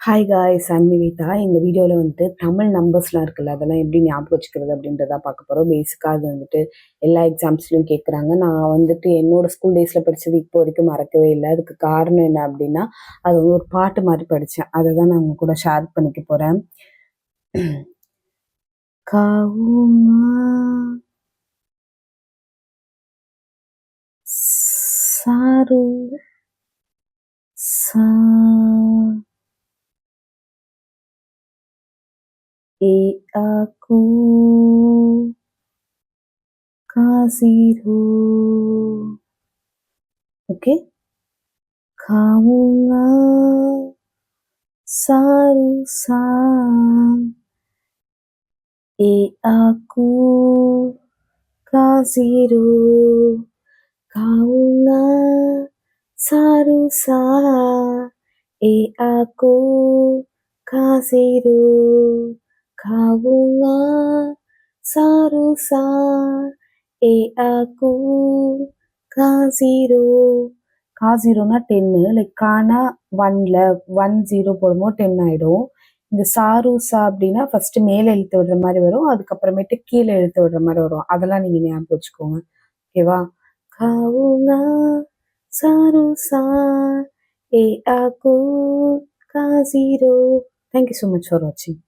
Hi guys, I'm Nivetha. இந்த வீடியோவில் வந்துட்டு தமிழ் நம்பர்ஸ்லாம் இருக்குல்ல, அதெல்லாம் எப்படி ஞாபகம் வச்சுக்கிறது அப்படின்றத பார்க்க போகிறோம். பேசிக்காக அது வந்துட்டு எல்லா எக்ஸாம்ஸ்லையும் கேட்குறாங்க. நான் வந்துட்டு என்னோட ஸ்கூல் டேஸில் படித்தது இப்போ வரைக்கும் மறக்கவே இல்லை. அதுக்கு காரணம் என்ன அப்படின்னா, அது வந்து ஒரு பாட்டு மாதிரி படித்தேன். அதை தான் நான் உங்க கூட ஷேர் பண்ணிக்க போகிறேன். காவுமா சாரு சா E aku kasihmu. Oke? Kamu nggak seharusnya. Aku kasihmu. Kamu nggak seharusnya. Aku kasihmu. Kamu nggak seharusnya. aku காசிரோ. காசிரோனா 10, லைக் கானா 1ல 10 போடும்போது 10 ஆயிடும். இந்த சாருசா அப்படின்னா ஃபர்ஸ்ட் மேலே எழுத்து விடுற மாதிரி வரும், அதுக்கப்புறமேட்டு கீழே எழுத்து விடுற மாதிரி வரும். அதெல்லாம் நீங்க ஞாபகம் வச்சுக்கோங்க. ஓகேவா? காவுனா சாருசா ஏ aku காசிரோ. தேங்க்யூ ஸோ மச் ஃபார் வாட்சிங்.